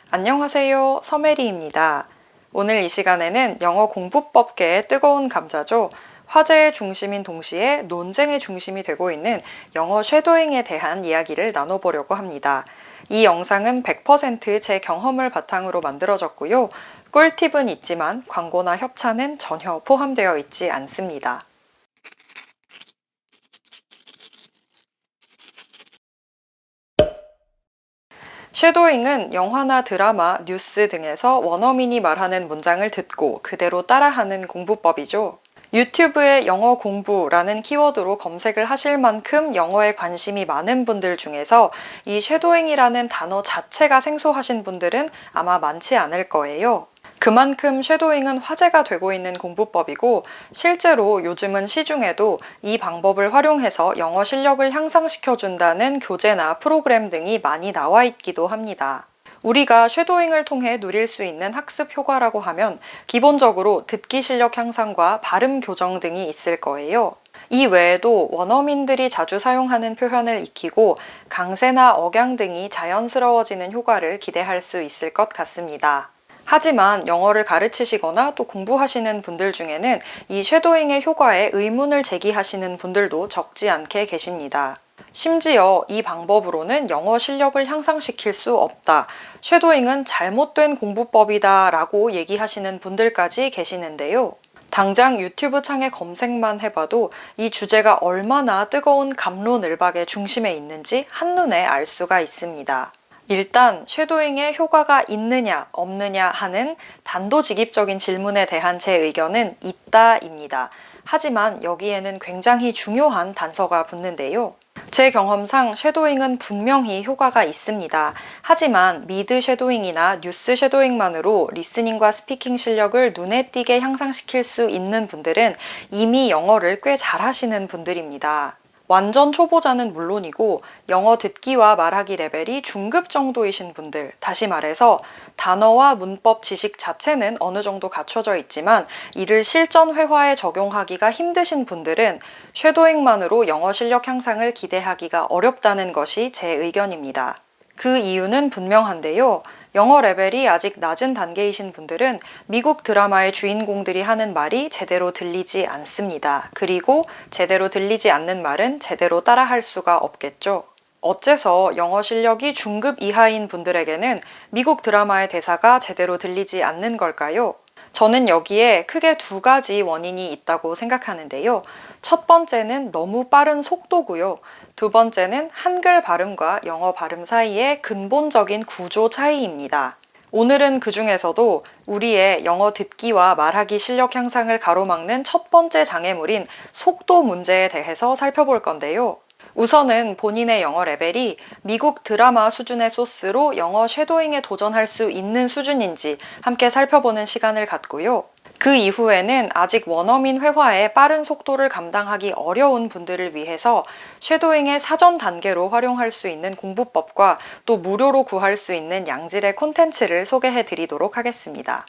안녕하세요. 서메리입니다. 오늘 이 시간에는 영어 공부법계의 뜨거운 감자죠. 화제의 중심인 동시에 논쟁의 중심이 되고 있는 영어 쉐도잉에 대한 이야기를 나눠보려고 합니다. 이 영상은 100% 제 경험을 바탕으로 만들어졌고요. 꿀팁은 있지만 광고나 협찬은 전혀 포함되어 있지 않습니다. 쉐도잉은 영화나 드라마, 뉴스 등에서 원어민이 말하는 문장을 듣고 그대로 따라하는 공부법이죠. 유튜브에 영어 공부라는 키워드로 검색을 하실 만큼 영어에 관심이 많은 분들 중에서 이 쉐도잉이라는 단어 자체가 생소하신 분들은 아마 많지 않을 거예요. 그만큼 쉐도잉은 화제가 되고 있는 공부법이고 실제로 요즘은 시중에도 이 방법을 활용해서 영어 실력을 향상시켜준다는 교재나 프로그램 등이 많이 나와 있기도 합니다. 우리가 쉐도잉을 통해 누릴 수 있는 학습 효과라고 하면 기본적으로 듣기 실력 향상과 발음 교정 등이 있을 거예요. 이 외에도 원어민들이 자주 사용하는 표현을 익히고 강세나 억양 등이 자연스러워지는 효과를 기대할 수 있을 것 같습니다. 하지만 영어를 가르치시거나 또 공부하시는 분들 중에는 이 쉐도잉의 효과에 의문을 제기하시는 분들도 적지 않게 계십니다. 심지어 이 방법으로는 영어 실력을 향상시킬 수 없다. 쉐도잉은 잘못된 공부법이다 라고 얘기하시는 분들까지 계시는데요. 당장 유튜브 창에 검색만 해봐도 이 주제가 얼마나 뜨거운 갑론을박의 중심에 있는지 한눈에 알 수가 있습니다. 일단 쉐도잉에 효과가 있느냐 없느냐 하는 단도직입적인 질문에 대한 제 의견은 있다입니다. 하지만 여기에는 굉장히 중요한 단서가 붙는데요. 제 경험상 쉐도잉은 분명히 효과가 있습니다. 하지만 미드 쉐도잉이나 뉴스 쉐도잉만으로 리스닝과 스피킹 실력을 눈에 띄게 향상시킬 수 있는 분들은 이미 영어를 꽤 잘하시는 분들입니다. 완전 초보자는 물론이고 영어 듣기와 말하기 레벨이 중급 정도이신 분들, 다시 말해서 단어와 문법 지식 자체는 어느 정도 갖춰져 있지만 이를 실전 회화에 적용하기가 힘드신 분들은 쉐도잉만으로 영어 실력 향상을 기대하기가 어렵다는 것이 제 의견입니다. 그 이유는 분명한데요. 영어 레벨이 아직 낮은 단계이신 분들은 미국 드라마의 주인공들이 하는 말이 제대로 들리지 않습니다. 그리고 제대로 들리지 않는 말은 제대로 따라할 수가 없겠죠. 어째서 영어 실력이 중급 이하인 분들에게는 미국 드라마의 대사가 제대로 들리지 않는 걸까요? 저는 여기에 크게 두 가지 원인이 있다고 생각하는데요. 첫 번째는 너무 빠른 속도고요. 두 번째는 한글 발음과 영어 발음 사이의 근본적인 구조 차이입니다. 오늘은 그 중에서도 우리의 영어 듣기와 말하기 실력 향상을 가로막는 첫 번째 장애물인 속도 문제에 대해서 살펴볼 건데요. 우선은 본인의 영어 레벨이 미국 드라마 수준의 소스로 영어 쉐도잉에 도전할 수 있는 수준인지 함께 살펴보는 시간을 갖고요. 그 이후에는 아직 원어민 회화의 빠른 속도를 감당하기 어려운 분들을 위해서 쉐도잉의 사전 단계로 활용할 수 있는 공부법과 또 무료로 구할 수 있는 양질의 콘텐츠를 소개해 드리도록 하겠습니다.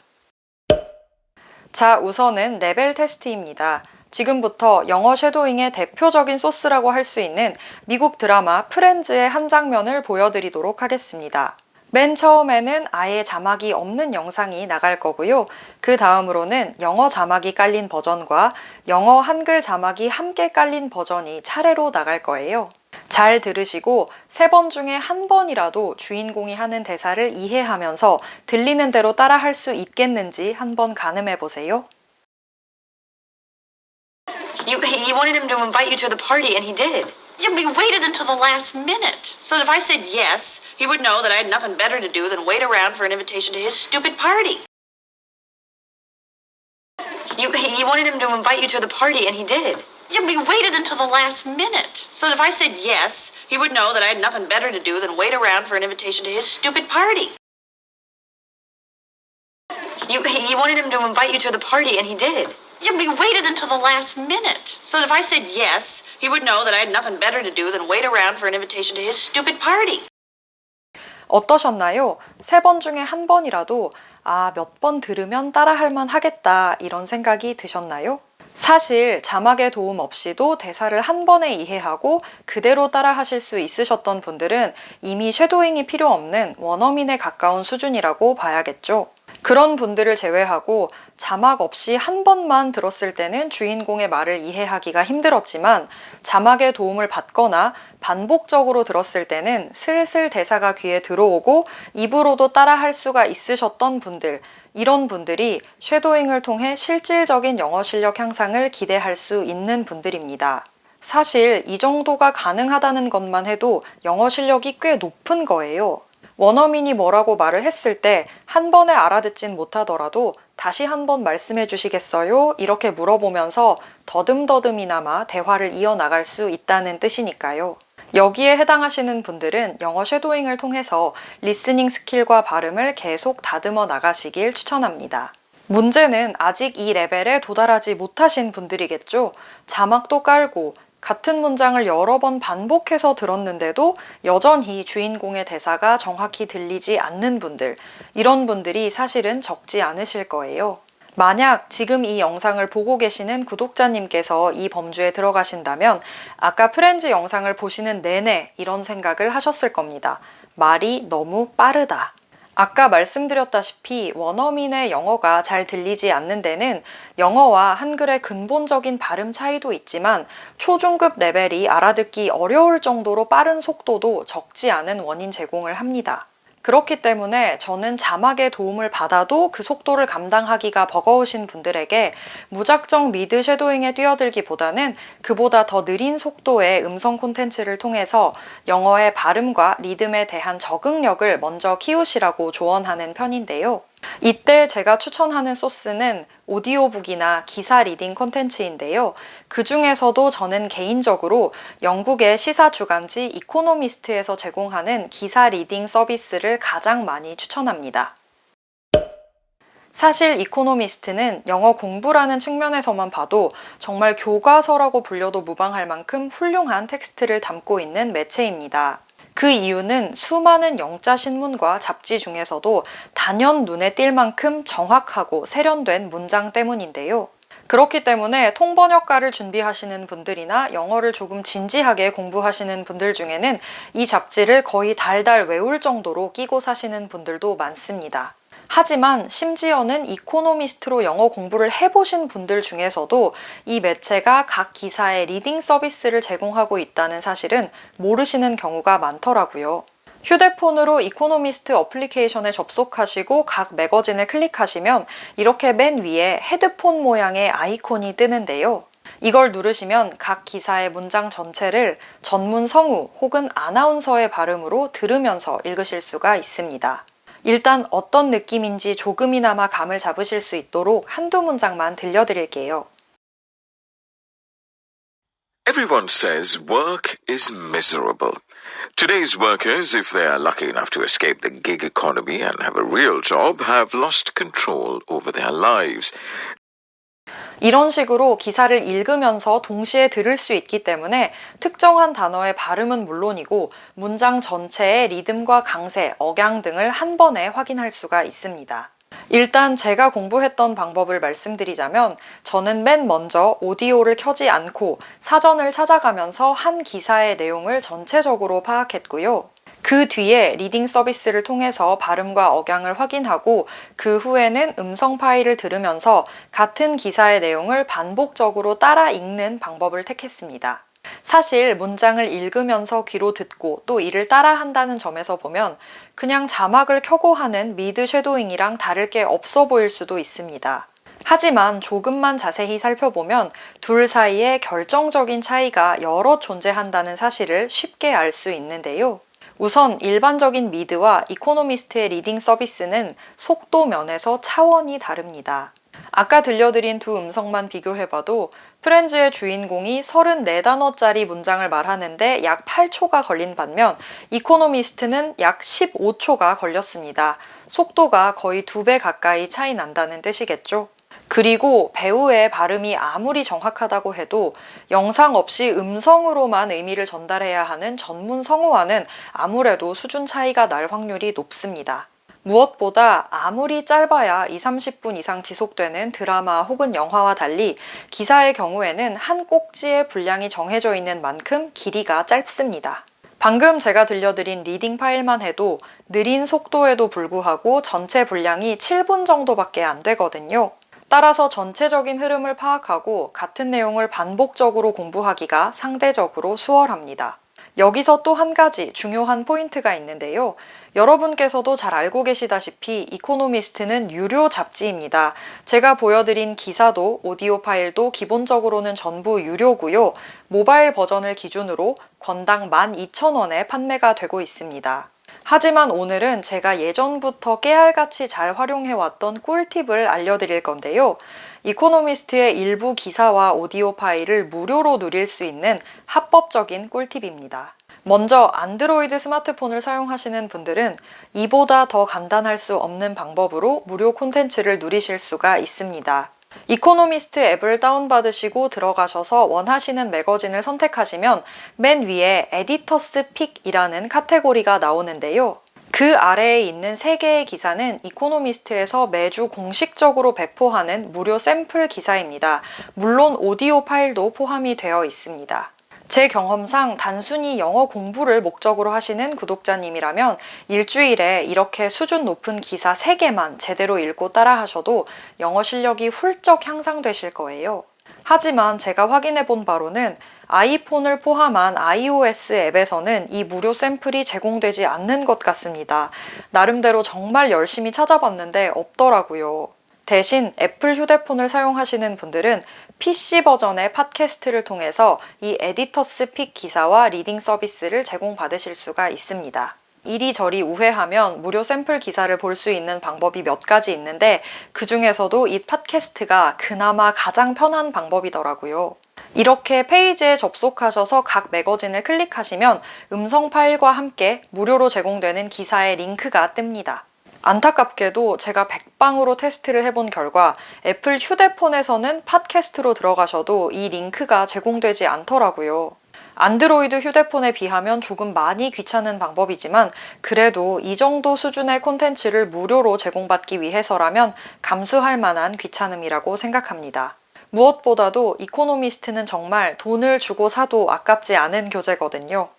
자, 우선은 레벨 테스트입니다. 지금부터 영어 쉐도잉의 대표적인 소스라고 할 수 있는 미국 드라마 프렌즈의 한 장면을 보여드리도록 하겠습니다. 맨 처음에는 아예 자막이 없는 영상이 나갈 거고요. 그 다음으로는 영어 자막이 깔린 버전과 영어 한글 자막이 함께 깔린 버전이 차례로 나갈 거예요. 잘 들으시고 3번 중에 한 번이라도 주인공이 하는 대사를 이해하면서 들리는 대로 따라할 수 있겠는지 한번 가늠해 보세요. You wanted him to invite you to the party, and he did. Yeah, but he waited until the last minute. So that if I said yes, he would know that I had nothing better to do than wait around for an invitation to his stupid party. You wanted him to invite you to the party, and he did. Yeah, but he waited until the last minute. So that if I said yes, he would know that I had nothing better to do than wait around for an invitation to his stupid party. You wanted him to invite you to the party, and he did. Yeah, but he waited until the last minute. So that if I said yes, he would know that I had nothing better to do than wait around for an invitation to his stupid party. 어떠셨나요? 3번 중에 한 번이라도 몇 번 들으면 따라할 만 하겠다 이런 생각이 드셨나요? 사실 자막의 도움 없이도 대사를 한 번에 이해하고 그대로 따라 하실 수 있으셨던 분들은 이미 쉐도잉이 필요 없는 원어민에 가까운 수준이라고 봐야겠죠. 그런 분들을 제외하고 자막 없이 한 번만 들었을 때는 주인공의 말을 이해하기가 힘들었지만 자막의 도움을 받거나 반복적으로 들었을 때는 슬슬 대사가 귀에 들어오고 입으로도 따라할 수가 있으셨던 분들, 이런 분들이 쉐도잉을 통해 실질적인 영어 실력 향상을 기대할 수 있는 분들입니다. 사실 이 정도가 가능하다는 것만 해도 영어 실력이 꽤 높은 거예요. 원어민이 뭐라고 말을 했을 때 한 번에 알아듣진 못하더라도 다시 한번 말씀해 주시겠어요? 이렇게 물어보면서 더듬더듬이나마 대화를 이어나갈 수 있다는 뜻이니까요. 여기에 해당하시는 분들은 영어 쉐도잉을 통해서 리스닝 스킬과 발음을 계속 다듬어 나가시길 추천합니다. 문제는 아직 이 레벨에 도달하지 못하신 분들이겠죠. 자막도 깔고 같은 문장을 여러 번 반복해서 들었는데도 여전히 주인공의 대사가 정확히 들리지 않는 분들, 이런 분들이 사실은 적지 않으실 거예요. 만약 지금 이 영상을 보고 계시는 구독자님께서 이 범주에 들어가신다면 아까 프렌즈 영상을 보시는 내내 이런 생각을 하셨을 겁니다. 말이 너무 빠르다. 아까 말씀드렸다시피 원어민의 영어가 잘 들리지 않는 데는 영어와 한글의 근본적인 발음 차이도 있지만 초중급 레벨이 알아듣기 어려울 정도로 빠른 속도도 적지 않은 원인 제공을 합니다. 그렇기 때문에 저는 자막의 도움을 받아도 그 속도를 감당하기가 버거우신 분들에게 무작정 미드 쉐도잉에 뛰어들기보다는 그보다 더 느린 속도의 음성 콘텐츠를 통해서 영어의 발음과 리듬에 대한 적응력을 먼저 키우시라고 조언하는 편인데요. 이때 제가 추천하는 소스는 오디오북이나 기사 리딩 콘텐츠인데요. 그 중에서도 저는 개인적으로 영국의 시사 주간지 이코노미스트에서 제공하는 기사 리딩 서비스를 가장 많이 추천합니다. 사실 이코노미스트는 영어 공부라는 측면에서만 봐도 정말 교과서라고 불려도 무방할 만큼 훌륭한 텍스트를 담고 있는 매체입니다. 그 이유는 수많은 영자 신문과 잡지 중에서도 단연 눈에 띌 만큼 정확하고 세련된 문장 때문인데요. 그렇기 때문에 통번역가를 준비하시는 분들이나 영어를 조금 진지하게 공부하시는 분들 중에는 이 잡지를 거의 달달 외울 정도로 끼고 사시는 분들도 많습니다. 하지만 심지어는 이코노미스트로 영어 공부를 해보신 분들 중에서도 이 매체가 각 기사의 리딩 서비스를 제공하고 있다는 사실은 모르시는 경우가 많더라고요. 휴대폰으로 이코노미스트 어플리케이션에 접속하시고 각 매거진을 클릭하시면 이렇게 맨 위에 헤드폰 모양의 아이콘이 뜨는데요. 이걸 누르시면 각 기사의 문장 전체를 전문 성우 혹은 아나운서의 발음으로 들으면서 읽으실 수가 있습니다. 일단 어떤 느낌인지 조금이나마 감을 잡으실 수 있도록 한두 문장만 들려드릴게요. Everyone says work is miserable. Today's workers, if they are lucky enough to escape the gig economy and have a real job, have lost control over their lives. 이런 식으로 기사를 읽으면서 동시에 들을 수 있기 때문에 특정한 단어의 발음은 물론이고 문장 전체의 리듬과 강세, 억양 등을 한 번에 확인할 수가 있습니다. 일단 제가 공부했던 방법을 말씀드리자면 저는 맨 먼저 오디오를 켜지 않고 사전을 찾아가면서 한 기사의 내용을 전체적으로 파악했고요. 그 뒤에 리딩 서비스를 통해서 발음과 억양을 확인하고 그 후에는 음성 파일을 들으면서 같은 기사의 내용을 반복적으로 따라 읽는 방법을 택했습니다. 사실 문장을 읽으면서 귀로 듣고 또 이를 따라 한다는 점에서 보면 그냥 자막을 켜고 하는 미드 쉐도잉이랑 다를 게 없어 보일 수도 있습니다. 하지만 조금만 자세히 살펴보면 둘 사이에 결정적인 차이가 여러 존재한다는 사실을 쉽게 알 수 있는데요. 우선 일반적인 미드와 이코노미스트의 리딩 서비스는 속도 면에서 차원이 다릅니다. 아까 들려드린 두 음성만 비교해봐도 프렌즈의 주인공이 34단어짜리 문장을 말하는데 약 8초가 걸린 반면 이코노미스트는 약 15초가 걸렸습니다. 속도가 거의 2배 가까이 차이 난다는 뜻이겠죠? 그리고 배우의 발음이 아무리 정확하다고 해도 영상 없이 음성으로만 의미를 전달해야 하는 전문 성우와는 아무래도 수준 차이가 날 확률이 높습니다. 무엇보다 아무리 짧아야 20-30분 이상 지속되는 드라마 혹은 영화와 달리 기사의 경우에는 한 꼭지의 분량이 정해져 있는 만큼 길이가 짧습니다. 방금 제가 들려드린 리딩 파일만 해도 느린 속도에도 불구하고 전체 분량이 7분 정도밖에 안 되거든요. 따라서 전체적인 흐름을 파악하고 같은 내용을 반복적으로 공부하기가 상대적으로 수월합니다. 여기서 또 한 가지 중요한 포인트가 있는데요. 여러분께서도 잘 알고 계시다시피 이코노미스트는 유료 잡지입니다. 제가 보여드린 기사도 오디오 파일도 기본적으로는 전부 유료고요. 모바일 버전을 기준으로 권당 12,000원에 판매가 되고 있습니다. 하지만 오늘은 제가 예전부터 깨알같이 잘 활용해왔던 꿀팁을 알려드릴 건데요. 이코노미스트의 일부 기사와 오디오 파일을 무료로 누릴 수 있는 합법적인 꿀팁입니다. 먼저 안드로이드 스마트폰을 사용하시는 분들은 이보다 더 간단할 수 없는 방법으로 무료 콘텐츠를 누리실 수가 있습니다. 이코노미스트 앱을 다운받으시고 들어가셔서 원하시는 매거진을 선택하시면 맨 위에 에디터스 픽이라는 카테고리가 나오는데요. 그 아래에 있는 3개의 기사는 이코노미스트에서 매주 공식적으로 배포하는 무료 샘플 기사입니다. 물론 오디오 파일도 포함이 되어 있습니다. 제 경험상 단순히 영어 공부를 목적으로 하시는 구독자님이라면 일주일에 이렇게 수준 높은 기사 3개만 제대로 읽고 따라 하셔도 영어 실력이 훌쩍 향상되실 거예요. 하지만 제가 확인해 본 바로는 아이폰을 포함한 iOS 앱에서는 이 무료 샘플이 제공되지 않는 것 같습니다. 나름대로 정말 열심히 찾아봤는데 없더라고요. 대신 애플 휴대폰을 사용하시는 분들은 PC 버전의 팟캐스트를 통해서 이 에디터스 픽 기사와 리딩 서비스를 제공받으실 수가 있습니다. 이리저리 우회하면 무료 샘플 기사를 볼 수 있는 방법이 몇 가지 있는데 그 중에서도 이 팟캐스트가 그나마 가장 편한 방법이더라고요. 이렇게 페이지에 접속하셔서 각 매거진을 클릭하시면 음성 파일과 함께 무료로 제공되는 기사의 링크가 뜹니다. 안타깝게도 제가 백방으로 테스트를 해본 결과 애플 휴대폰에서는 팟캐스트로 들어가셔도 이 링크가 제공되지 않더라고요. 안드로이드 휴대폰에 비하면 조금 많이 귀찮은 방법이지만 그래도 이 정도 수준의 콘텐츠를 무료로 제공받기 위해서라면 감수할 만한 귀찮음이라고 생각합니다. 무엇보다도 이코노미스트는 정말 돈을 주고 사도 아깝지 않은 교재거든요.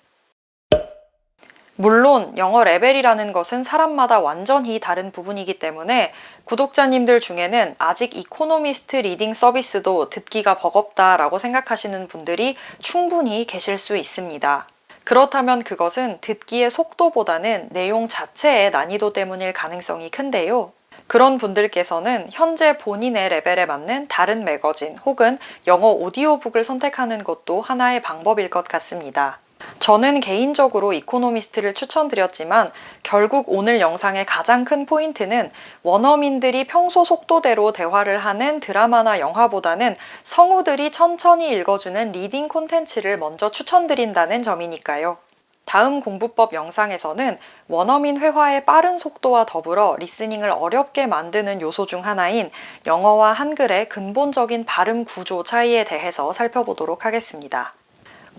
물론 영어 레벨이라는 것은 사람마다 완전히 다른 부분이기 때문에 구독자님들 중에는 아직 이코노미스트 리딩 서비스도 듣기가 버겁다라고 생각하시는 분들이 충분히 계실 수 있습니다. 그렇다면 그것은 듣기의 속도보다는 내용 자체의 난이도 때문일 가능성이 큰데요. 그런 분들께서는 현재 본인의 레벨에 맞는 다른 매거진 혹은 영어 오디오북을 선택하는 것도 하나의 방법일 것 같습니다. 저는 개인적으로 이코노미스트를 추천드렸지만 결국 오늘 영상의 가장 큰 포인트는 원어민들이 평소 속도대로 대화를 하는 드라마나 영화보다는 성우들이 천천히 읽어주는 리딩 콘텐츠를 먼저 추천드린다는 점이니까요. 다음 공부법 영상에서는 원어민 회화의 빠른 속도와 더불어 리스닝을 어렵게 만드는 요소 중 하나인 영어와 한글의 근본적인 발음 구조 차이에 대해서 살펴보도록 하겠습니다.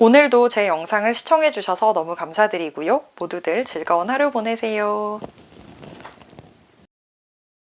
오늘도 제 영상을 시청해주셔서 너무 감사드리고요. 모두들 즐거운 하루 보내세요.